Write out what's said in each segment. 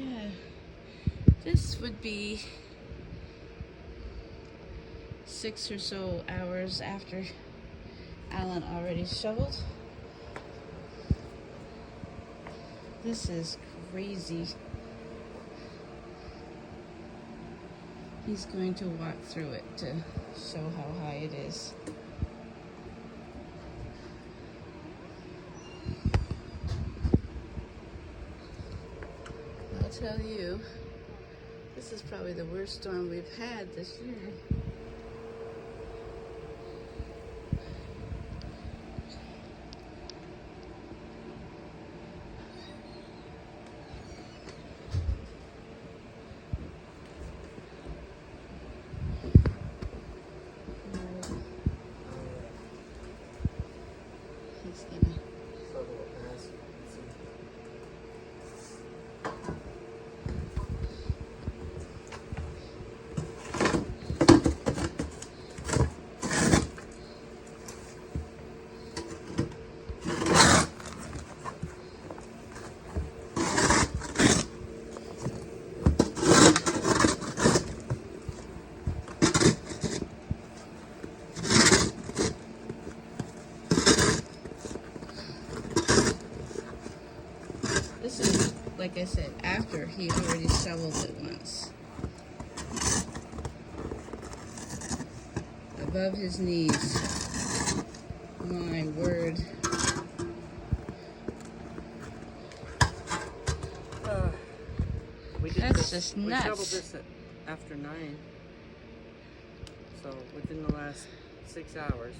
Yeah, this would be 6 or so hours after Alan already shoveled. This is crazy. He's going to walk through it to show how high it is. I'll tell you, this is probably the worst storm we've had this year. He's gonna. This is, like I said, after he already shoveled it once. Above his knees. My word. That's just nuts. We shoveled this after 9. So within the last 6 hours.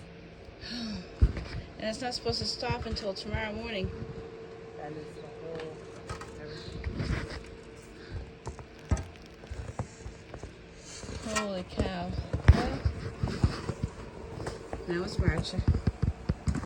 And it's not supposed to stop until tomorrow morning. That is the whole everything. Holy cow. Well, now it's March.